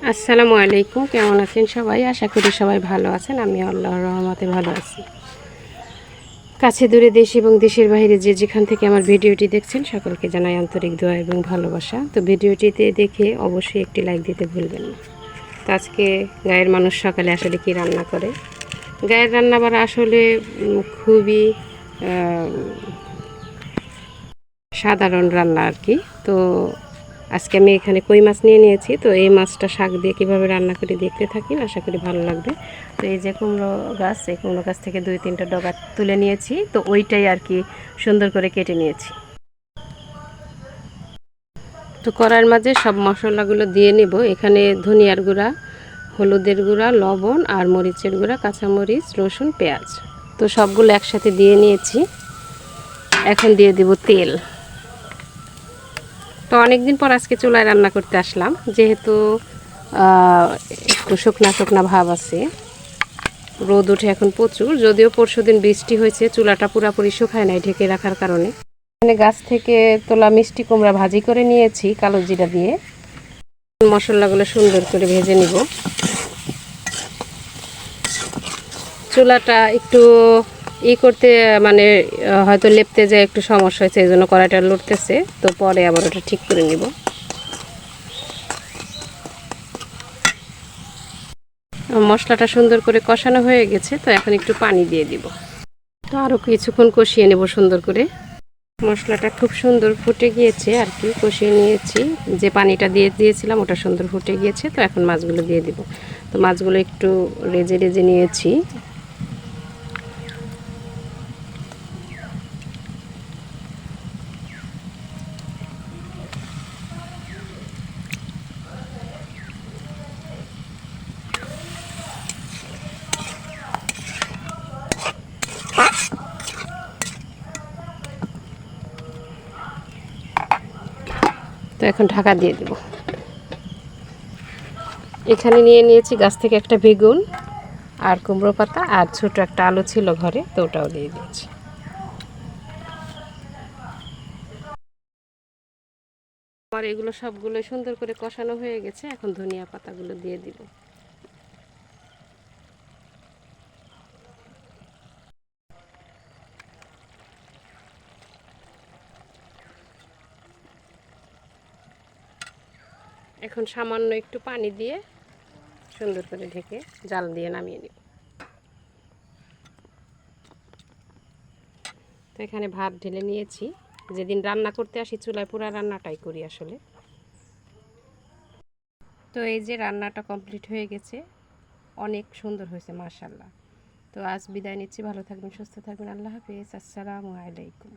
আসসালামু আলাইকুম, কেমন আছেন সবাই? আশা করি সবাই ভালো আছেন। আমি আল্লাহর রহমতে ভালো আছি। কাছে দূরে দেশ এবং দেশের বাইরে যে যেখান থেকে আমার ভিডিওটি দেখছেন সকলকে জানাই আন্তরিক দোয়া এবং ভালোবাসা। তো ভিডিওটিতে দেখে অবশ্যই একটি লাইক দিতে ভুলবেন না। তো আজকে গায়ের মানুষ সকালে আসলে কি রান্না করে, গায়ের রান্না বাড়া আসলে খুবই সাধারণ রান্না আর কি। তো আজকে আমি এখানে কই মাছ নিয়ে নিয়েছি। তো এই মাছটা শাক দিয়ে কীভাবে রান্না করে দেখতে থাকি, আশা করি ভালো লাগবে। তো এই যে কুমড়ো গাছ, এই কুমড়ো গাছ থেকে 2-3টা ডগা তুলে নিয়েছি। তো ওইটাই আর কি সুন্দর করে কেটে নিয়েছি। তো কড়াইয়ের মাঝে সব মশলাগুলো দিয়ে নেব। এখানে ধনিয়ার গুঁড়া, হলুদের গুঁড়া, লবণ আর মরিচের গুঁড়া, কাঁচামরিচ, রসুন, পেঁয়াজ। তো সবগুলো একসাথে দিয়ে নিয়েছি। এখন দিয়ে দেব তেল। তো অনেক দিন পর আজকে চুলায় রান্না করতে আসলাম, যেহেতু একটু শুকনা শুকনা ভাব আছে, রোদ উঠে এখন প্রচুর। যদিও পরশুদিন বৃষ্টি হয়েছে, চুলাটা পুরাপুরি শুকায় নাই ঢেকে রাখার কারণে। এখানে গাছ থেকে তোলা মিষ্টি কুমড়া ভাজি করে নিয়েছি কালো জিরা দিয়ে। মশলাগুলো সুন্দর করে ভেজে নিব। চুলাটা একটু করতে মানে হয়তো লেপতে যায় একটু সমস্যা হয়েছে, এই জন্য কড়াইটা লড়তেছে। তো পরে আবার ওটা ঠিক করে নিব। মশলাটা সুন্দর করে কষানো হয়ে গেছে। তো এখন একটু পানি দিয়ে দিব। তো আরও কিছুক্ষণ কষিয়ে নেব সুন্দর করে। মশলাটা খুব সুন্দর ফুটে গিয়েছে আর কি, কষিয়ে নিয়েছি। যে পানিটা দিয়ে দিয়েছিলাম ওটা সুন্দর ফুটে গিয়েছে। তো এখন মাছগুলো দিয়ে দিব। তো মাছগুলো একটু রেজে রেজে নিয়েছি। তো এখন ঢাকা দিয়ে দেব। এখানে নিয়ে নিয়েছি গাছ থেকে একটা বেগুন আর কুমড়ো পাতা, আর ছোট একটা আলু ছিল ঘরে, তো ওটাও দিয়ে দিয়েছি। আমার এগুলো সবগুলো সুন্দর করে কষানো হয়ে গেছে। এখন ধনিয়া পাতাগুলো দিয়ে দিব। এখন সামান্য একটু পানি দিয়ে সুন্দর করে ঢেকে জাল দিয়ে নামিয়ে নিব। তো এখানে ভাত ঢেলে নিয়েছি। যেদিন রান্না করতে আসি চুলায় পুরা রান্নাটাই করি আসলে। তো এই যে রান্নাটা কমপ্লিট হয়ে গেছে, অনেক সুন্দর হয়েছে মাশাআল্লাহ। তো আজ বিদায় নিচ্ছি। ভালো থাকবেন, সুস্থ থাকবেন। আল্লাহ হাফেজ। আসসালামু আলাইকুম।